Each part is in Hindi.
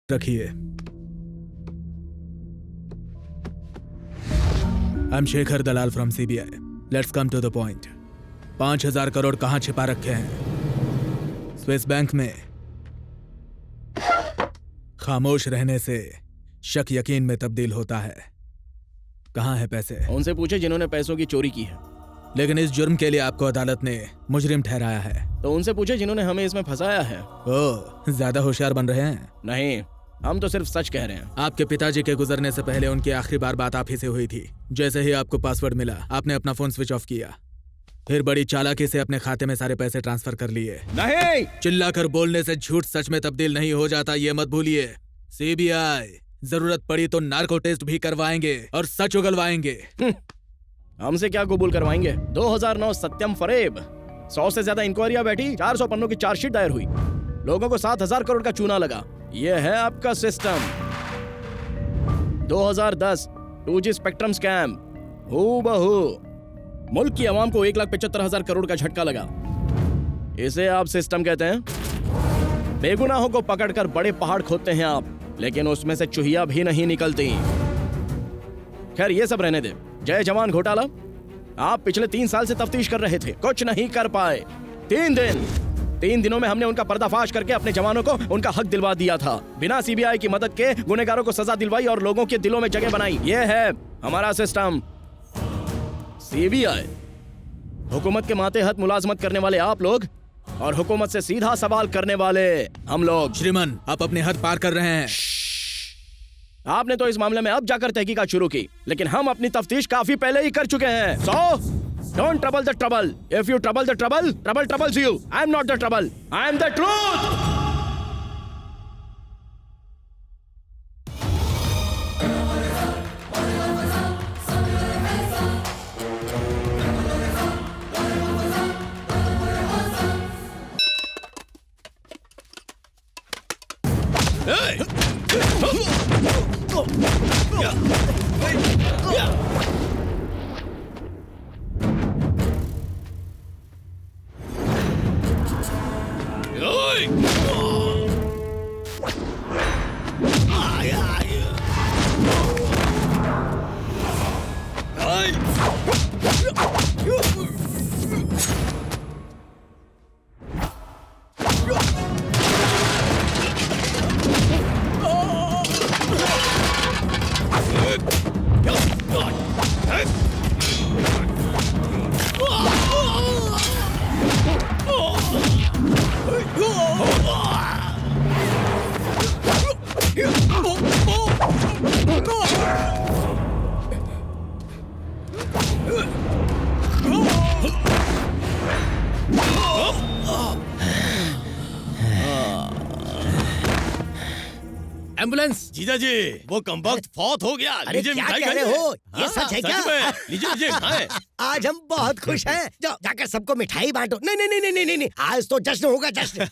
रखिए। I am Shekhar Dalal from CBI. Let's come to the point. 5,000 crore कहाँ छिपा रखे हैं? स्विस बैंक में। खामोश रहने से शक यकीन में तब्दील होता है। कहाँ है पैसे? उनसे पूछे जिन्होंने पैसों की चोरी की है। लेकिन इस जुर्म के लिए आपको अदालत ने मुजरिम ठहराया है। तो उनसे पूछे जिन्होंने हमें इसमें फंसाया है। ओह, ज्यादा होशियार बन रहे हैं। नहीं, हम तो सिर्फ सच कह रहे हैं। आपके पिताजी के गुजरने से पहले उनकी आखिरी बार बात आप ही से हुई थी। जैसे ही आपको पासवर्ड मिला, आपने अपना फोन स्विच ऑफ किया, फिर बड़ी चालाकी से अपने खाते में सारे पैसे ट्रांसफर कर लिए। नहीं, चिल्लाकर बोलने से झूठ सच में तब्दील नहीं हो जाता, ये मत भूलिए। सीबीआई जरूरत पड़ी तो नार्को टेस्ट भी करवाएंगे और सच उगलवाएंगे। हमसे क्या कबूल करवाएंगे? 2009 सत्यम फरेब। 100 से ज्यादा इंक्वायरियां बैठी, 400 पन्नों की चार्जशीट दायर हुई, लोगों को 7,000 करोड़ का चूना लगा। ये है आपका सिस्टम। 2010 2G स्पेक्ट्रम स्कैम, हूबहू मुल्क की आवाम को 1,75,000 करोड़ का झटका लगा। इसे आप सिस्टम कहते हैं? बेगुनाहों को पकड़कर बड़े पहाड़ खोदते हैं आप, लेकिन उसमें से चुहिया भी नहीं निकलती। खैर, ये सब रहने दे। जय जवान घोटाला, आप पिछले 3 साल से तफ्तीश कर रहे थे, कुछ नहीं कर पाए। 3 दिनों में हमने उनका पर्दाफाश करके अपने जवानों को उनका हक दिलवा दिया था। बिना सीबीआई की मदद के गुनहगारों को सजा दिलवाई और लोगों के दिलों में जगह बनाई। ये है हमारा सिस्टम। सीबीआई हुकूमत के मातेहत मुलाजमत करने वाले आप लोग और हुकूमत से सीधा सवाल करने वाले हम लोग। श्रीमान, आप अपने हद पार कर रहे हैं। आपने तो इस मामले में अब जाकर तहकीकात शुरू की, लेकिन हम अपनी तफ्तीश काफी पहले ही कर चुके हैं। So don't trouble the trouble. If you trouble the trouble, trouble troubles you. I am not the trouble, I am the truth. Ambulance. जीजा जी, वो कमबख्त फौत हो गया। अरे क्या कह रहे हो? ये सच है क्या? लीजिए लीजिए, खाएं। आज हम बहुत खुश हैं। जाओ जाकर सबको मिठाई बांटो। नहीं नहीं नहीं नहीं नहीं नहीं, आज तो जश्न होगा, जश्न।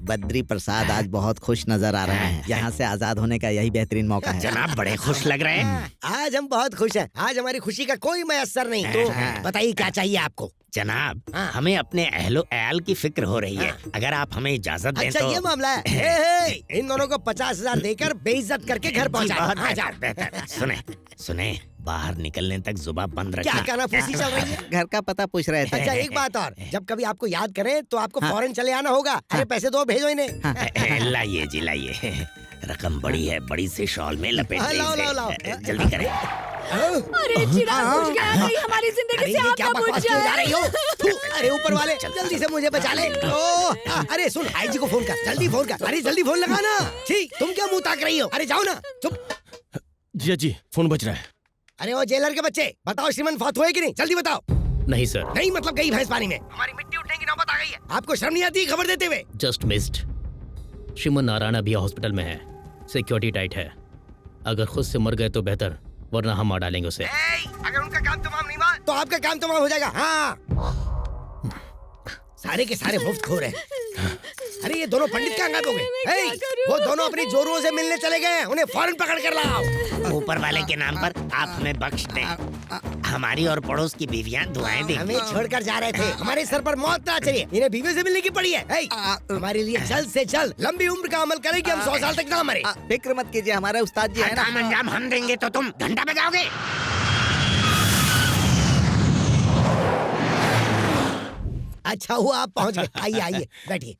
बद्री प्रसाद आज बहुत खुश नजर आ रहे हैं। यहाँ से आजाद होने का यही बेहतरीन मौका है। जनाब बड़े खुश लग रहे हैं। आज हम बहुत खुश हैं। आज हमारी खुशी का कोई मयस्सर नहीं। तो बताइए क्या चाहिए आपको? जनाब, हमें अपने अहलो अयाल की फिक्र हो रही है। अगर आप हमें इजाजत दें अच्छा, तो। ये मामला है। इन दोनों को 50,000 देकर बेइज्जत करके घर पहुंचा। बेहतर। सुने सुने, बाहर निकलने तक जुबान बंद रखना। क्या कहना फूसी चल रही है? घर का पता पूछ रहे थे। अच्छा, एक बात और, जब कभी आपको याद करें तो आपको फौरन चले आना होगा। अरे पैसे दो, भेजो इन्हें। लाइए जी लाइए, रकम बड़ी है, बड़ी से शॉल में लपेट दें लाओ, इसे। लाओ, लाओ। जल्दी करें। अरे चिराग बुझ गया, कहीं हमारी जिंदगी से आग क्या ना बुझ बकवास किए जा रही हो? जाए। अरे ऊपर वाले, जल्दी से मुझे बचा ले। अरे सुन, आईजी को फोन कर, जल्दी फोन कर। अरे जल्दी फोन लगाना। छी, तुम क्या मुंह ताक रही हो? अरे जाओ ना, चुप। जीजा जी, फोन बज रहा है। अरे वो जेलर के बच्चे, बताओ श्रीमान फौत हुए कि नहीं? जल्दी बताओ। नहीं सर। नहीं मतलब गई भैंस पानी में। हमारी मिट्टी उठने की नौबत आ गई है। आपको शर्म नहीं आती खबर देते हुए? Just missed. श्रीमन नारायण अभी हॉस्पिटल में है, सिक्योरिटी टाइट है। अगर खुद से मर गए तो बेहतर, वरना हम मार डालेंगे उसे। अगर उनका काम तमाम नहीं हुआ तो आपका काम तमाम हो जाएगा। हाँ, सारे के सारे मुफ्त खो रहे। अरे ये दोनों पंडित कहाँ गायब हो गए? वो दोनों अपनी जोरों से मिलने चले गए। उन्हें फौरन पकड़ कर लाओ। ऊपर वाले के नाम पर आप हमें बख्श दें। हमारी और पड़ोस की बीवियां दुआएं देंगी। हमें छोड़कर जा रहे थे, हमारे सर पर मौत ना चढ़े। इन्हें बीवी से मिलने की पड़ी है। हे, हमारे लिए जल्द से जल्द लंबी उम्र का अमल करें कि हम 100 साल तक ना मरे। फिक्र मत कीजिए, हमारे उस्ताद जी है ना। काम अंजाम हम देंगे तो तुम घंटा बजाओगे। अच्छा हुआ आप पहुंच गए। आइए आइए बैठिए।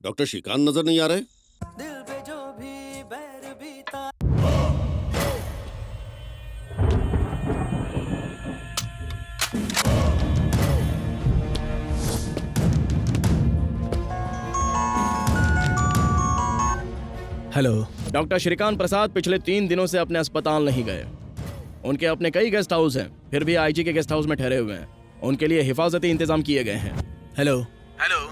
डॉक्टर श्रीकांत नजर नहीं आ रहे। हेलो। डॉक्टर श्रीकांत प्रसाद पिछले 3 दिनों से अपने अस्पताल नहीं गए। उनके अपने कई गेस्ट हाउस हैं, फिर भी आईजी के गेस्ट हाउस में ठहरे हुए हैं। उनके लिए हिफाजती इंतजाम किए गए हैं। Hello. Hello.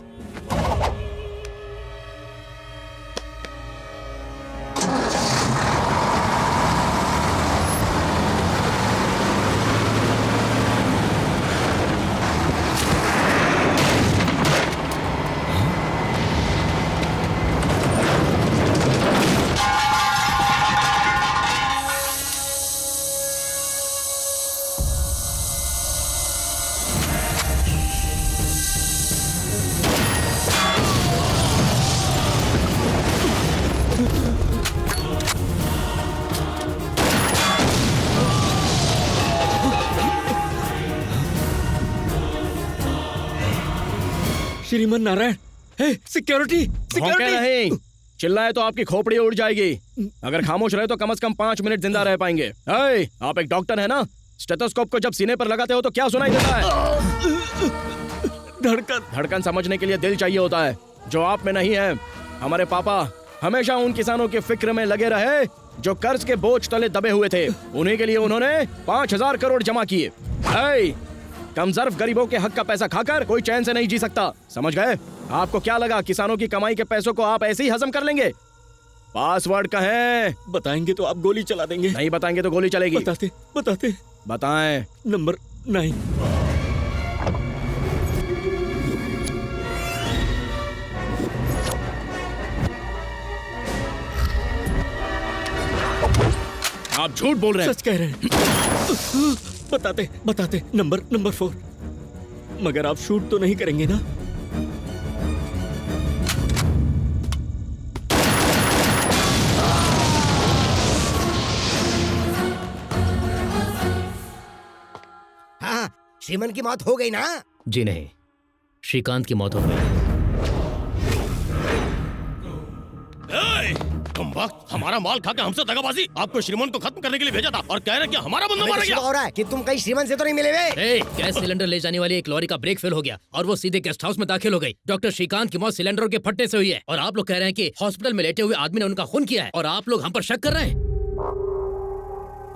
Shriman Narayan, security भौंके नहीं, चिल्लाए तो आपकी खोपड़ी उड़ जाएगी। अगर खामोश रहे तो कम से कम 5 मिनट जिंदा रह पाएंगे। आप एक डॉक्टर है ना? स्टेथोस्कोप को जब सीने पर लगाते हो तो क्या सुनाई देता है? धड़कन समझने के लिए दिल चाहिए होता है, जो आप में नहीं है। हमारे पापा हमेशा उन किसानों की फिक्र में लगे रहे जो कर्ज के बोझ तले दबे हुए थे। उन्हीं के लिए उन्होंने 5000 करोड़ जमा किए। कमजोर गरीबों के हक का पैसा खाकर कोई चैन से नहीं जी सकता, समझ गए? आपको क्या लगा किसानों की कमाई के पैसों को आप ऐसे ही हजम कर लेंगे? पासवर्ड कहें? बताएंगे तो आप गोली चला देंगे। नहीं बताएंगे तो गोली चलेगी। बताते बताएं। नंबर 9। आप झूठ बोल रहे हैं। सच कह रहे हैं। बताते नंबर 4। मगर आप शूट तो नहीं करेंगे ना? हाँ, श्रीमन की मौत हो गई ना? जी नहीं, श्रीकांत की मौत हो गई। कमबख्त, हमारा माल खाकर हमसे दगाबाजी। आपको श्रीमान को खत्म करने के लिए भेजा था और कह रहे कि हमारा बंदा मारा गया। हो रहा है कि तुम कहीं श्रीमन से तो नहीं मिले हुए? गैस सिलेंडर ले जाने वाली एक लॉरी का ब्रेक फेल हो गया और वो सीधे गेस्ट हाउस में दाखिल हो गई। डॉक्टर श्रीकांत की मौत सिलेंडरों के फटने से हुई है और आप लोग कह रहे हैं कि हॉस्पिटल में लेटे हुए आदमी ने उनका खून किया है और आप लोग हम पर शक कर रहे हैं।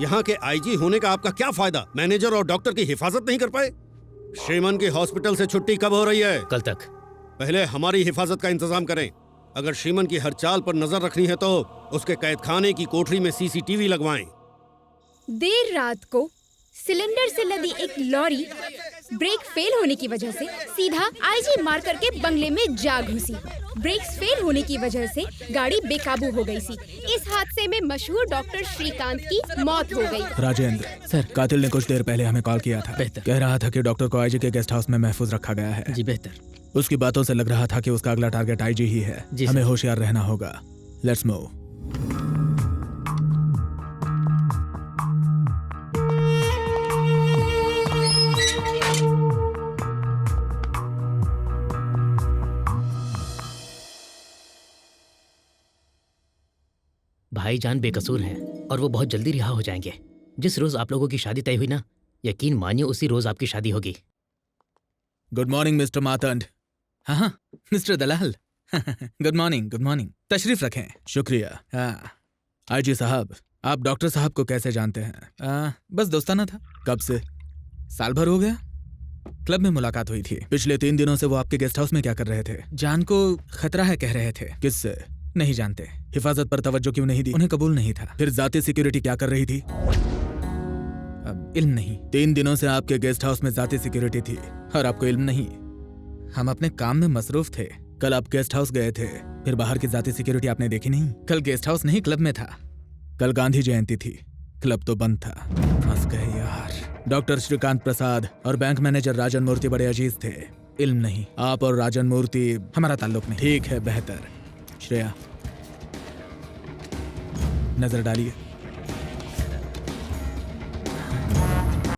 यहाँ के आईजी होने का आपका क्या फायदा? मैनेजर और डॉक्टर की हिफाजत नहीं कर पाए? श्रीमान की हॉस्पिटल से छुट्टी कब हो रही है? कल तक। पहले हमारी हिफाजत का इंतजाम करें। अगर श्रीमन की हर चाल पर नजर रखनी है तो उसके कैदखाने की कोठरी में सीसीटीवी लगवाएं। देर रात को सिलेंडर से लदी एक लॉरी ब्रेक फेल होने की वजह से सीधा आईजी मार्कर के बंगले में जा घुसी। ब्रेक्स फेल होने की वजह से गाड़ी बेकाबू हो गई थी। इस हादसे में मशहूर डॉक्टर श्रीकांत की मौत हो गई। राजेंद्र सर, कातिल ने कुछ देर पहले हमें कॉल किया था। कह रहा था कि डॉक्टर को आईजी के गेस्ट हाउस में महफूज रखा गया है। जी बेहतर। उसकी बातों से लग रहा था कि उसका अगला टारगेट आईजी ही है। हमें होशियार रहना होगा। Let's move. भाईजान बेकसूर हैं और वो बहुत जल्दी रिहा हो जाएंगे। जिस रोज आप लोगों की शादी तय हुई ना, यकीन मानिए उसी रोज आपकी शादी होगी। Good morning mister Matand. हाँ, मिस्टर दलाल। Good morning. तशरीफ रखें। शुक्रिया। हाँ, आईजी साहब, आप डॉक्टर साहब को कैसे जानते हैं? बस दोस्ताना था। कब से? साल भर हो गया। क्लब में मुलाकात हुई थी। पिछले 3 दिनों से वो आपके गेस्ट हाउस में क्या कर रहे थे? जान को खतरा है कह रहे थे। किससे? नहीं जानते। हिफाजत पर तवज्जो क्यों नहीं दी? उन्हें कबूल नहीं था। फिर जाती सिक्योरिटी क्या कर रही थी? अब इल्म नहीं। 3 दिनों से आपके गेस्ट हाउस में जाती सिक्योरिटी थी और आपको इल्म नहीं। हम अपने काम में मसरूफ थे। कल आप गेस्ट हाउस गए थे, फिर बाहर की जाती सिक्योरिटी आपने देखी नहीं। कल गेस्ट हाउस नहीं, क्लब में था। कल गांधी जयंती थी, क्लब तो बंद था। फंस गए डॉक्टर श्रीकांत प्रसाद और बैंक मैनेजर राजन मूर्ति बड़े अजीज थे। इल्म नहीं, आप और राजन मूर्ति हमारा ताल्लुक नहीं। ठीक है, बेहतर। श्रेया, नजर डालिए।